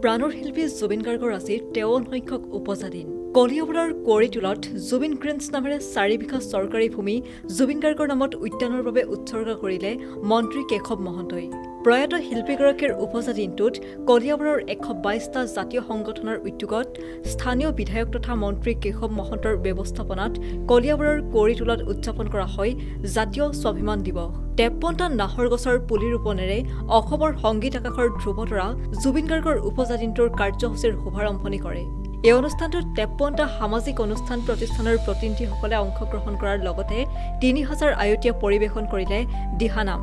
প্ৰাণৰ শিল্পী জুবিন গাৰ্গৰ আজি 53 সংখ্যক উপজাদিন কলিয়াবৰৰ কৰিটোলত জুবিন গ্ৰীণছ নামেৰে 4 বিঘা চৰকাৰী ভূমি জুবিন গাৰ্গৰ নামত উদ্যানৰ বাবে উৎসৰ্গা কৰিলে মন্ত্ৰী কেশৱ মহন্তই প্ৰয়াত শিল্পীগৰাকীৰ উপজাদিনটোত কলিয়াবৰৰ 122টা জাতীয় সংগঠনৰ উদ্যোগত স্থানীয় বিধায়ক তথা মন্ত্ৰী কেশৱ মহন্তৰ ব্যৱস্থাপনাত কলিয়াবৰৰ কৰিটোলত উদযাপন কৰা হয় জাতীয় স্বাভিমান দিৱস 53টা নাহৰ গছৰ পুলি ৰোপণেৰে অসমৰ সংগীত আকাশৰ ধ্ৰুৱতৰা জুবিন গাৰ্গৰ উপজাদিনটোৰ কাৰ্যসূচীৰ শুভাৰম্ভণি কৰে এই অনুষ্ঠানটোত 53টা সামাজিক অনুষ্ঠান প্ৰতিষ্ঠানৰ প্ৰতিনিধিসকলে অংশগ্ৰহণ কৰাৰ লগতে 3000 আয়তীয়া পৰিৱেশন কৰিলে দিহানাম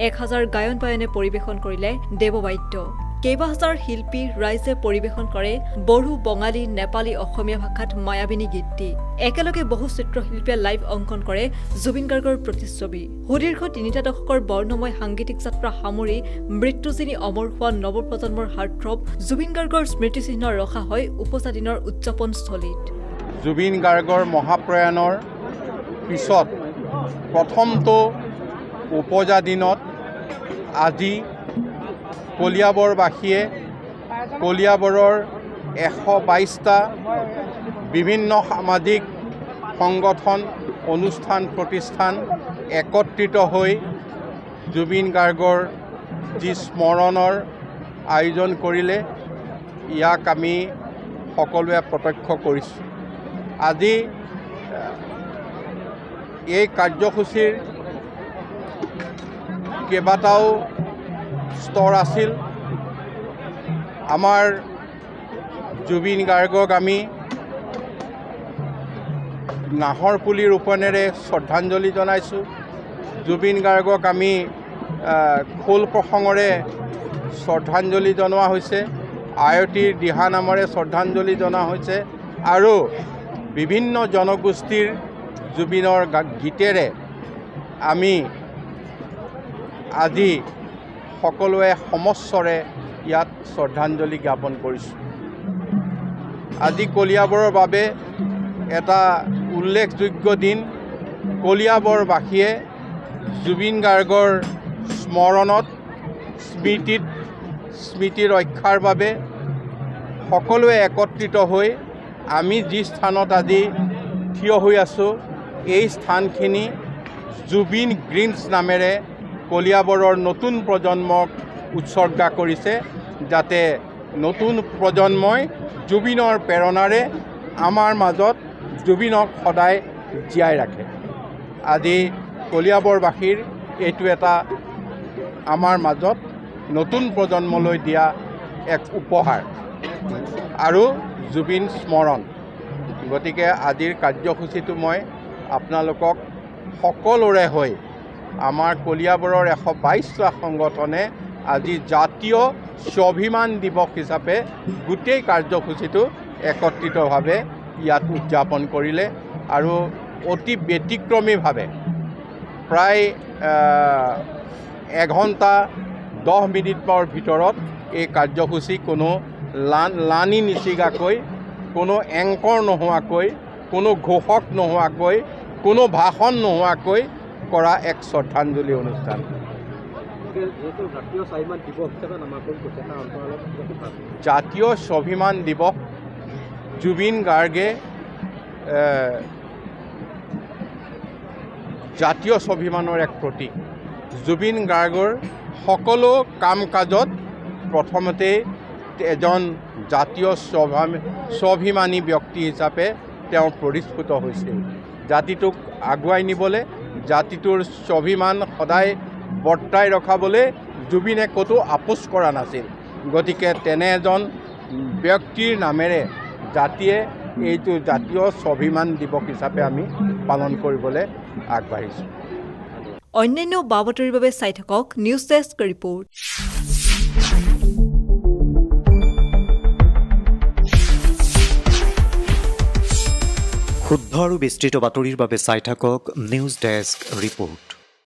1000 গায়ন বায়নে পৰিৱেশন কৰিলে দেৱবাদ্য কেইবাহাজাৰ শিল্পী ৰাইজে পৰিৱেশন কৰে বড়ো বঙালী নেপালী অসমীয়া ভাষাত মায়াবিনী গীতটি একেলগে বহু চিত্ৰশিল্পীয়ে লাইভ অংকন কৰে জুবিন গাৰ্গৰ প্ৰতিচ্ছবি সুদীৰ্ঘ 3টা দশকৰ বৰ্ণময় সাংগীতিক যাত্ৰা সামৰি মৃত্যুজিনী অমৰ হোৱা নৱপ্ৰজন্মৰ হাৰ্টথ্ৰব জুবিন গাৰ্গৰ স্মৃতিচিহ্ন ৰখা হয় উপজাদিনৰ উদযাপনস্থলীত জুবিন গাৰ্গৰ মহাপ্ৰয়াণৰ পিছত প্ৰথমটো উপজাদিনত আজি কলিয়াবৰবাসীয়ে কলিয়াবৰৰ 122টা বিভিন্ন সামাজিক সংগঠন অনুষ্ঠান প্ৰতিষ্ঠান একত্ৰিত হৈ জুবিন গাৰ্গৰ যি স্মৰণৰ আয়োজন কৰিলে ইয়াক আমি সকলোৱে প্ৰত্যক্ষ কৰিছোঁ আজি এই কাৰ্যসূচীৰ কেইবাটাও স্তৰ আছিল আমাৰ জুবিন গাৰ্গক আমি নাহৰ পুলি ৰোপণেৰে শ্ৰদ্ধাঞ্জলি জনাইছোঁ জুবিন গাৰ্গক আমি খোল প্ৰসংগৰে শ্ৰদ্ধাঞ্জলি জনোৱা হৈছে আয়তীৰ দিহানামৰে শ্ৰদ্ধাঞ্জলি জনোৱা হৈছে আৰু বিভিন্ন জনগোষ্ঠীৰ জুবিনৰ গীতেৰে আমি আজি সকলোৱে সমস্বৰে ইয়াত শ্ৰদ্ধাঞ্জলি জ্ঞাপন কৰিছোঁ আজি কলিয়াবৰৰ বাবে এটা উল্লেখযোগ্য দিন কলিয়াবৰবাসীয়ে জুবিন গাৰ্গৰ স্মৰণত স্মৃতি ৰক্ষাৰ বাবে সকলোৱে একত্ৰিত হৈ আমি যি স্থানত আজি থিয় হৈ আছোঁ এই স্থানখিনি জুবিন গ্ৰীণছ নামেৰে কলিয়াবৰৰ নতুন প্ৰজন্মক উৎসৰ্গা কৰিছে যাতে নতুন প্ৰজন্মই জুবিনৰ প্ৰেৰণাৰে আমাৰ মাজত জুবিনক সদায় জীয়াই ৰাখে আজি কলিয়াবৰবাসীৰ এইটো এটা আমাৰ মাজত নতুন প্ৰজন্মলৈ দিয়া এক উপহাৰ আৰু জুবিন স্মৰণ গতিকে আজিৰ কাৰ্যসূচীটো মই আপোনালোকক সকলোৰে হৈ আমাৰ কলিয়াবৰৰ 122টা সংগঠনে আজি জাতীয় স্বাভিমান দিৱস হিচাপে গোটেই কাৰ্যসূচীটো একত্ৰিতভাৱে ইয়াত উদযাপন কৰিলে আৰু অতি ব্যতিক্ৰমীভাৱে প্ৰায় 1 ঘণ্টা 10 মিনিটৰ ভিতৰত এই কাৰ্যসূচী কোনো লানি নিচিগাকৈ কোনো এংকৰ নোহোৱাকৈ কোনো ঘোষক নোহোৱাকৈ কোনো ভাষণ নোহোৱাকৈ কৰা এক শ্ৰদ্ধাঞ্জলি অনুষ্ঠান জাতীয় স্বাভিমান দিৱস জুবিন গাৰ্গে জাতীয় স্বাভিমানৰ এক প্ৰতীক জুবিন গাৰ্গৰ সকলো কাম কাজত প্ৰথমতে এজন জাতীয় স্বাভিমানী ব্যক্তি হিচাপে তেওঁ পৰিস্ফুট হৈছিল জাতিটোক আগুৱাই নিবলৈ জাতিটোৰ স্বাভিমান সদায় বৰ্তাই ৰখাবলৈ জুবিনে ক'তো আপোচ কৰা নাছিল গতিকে তেনে এজন ব্যক্তিৰ নামেৰে জাতিয়ে এইটো জাতীয় স্বাভিমান দিৱস হিচাপে আমি পালন কৰিবলৈ আগবাঢ়িছোঁ অন্যান্য বাবতৰিৰ বাবে চাই থাকক নিউজ ডেস্ক ৰিপৰ্ট শুদ্ধ আৰু বিস্তৃত বাতৰিৰ বাবে চাই থাকক নিউজ ডেস্ক ৰিপৰ্ট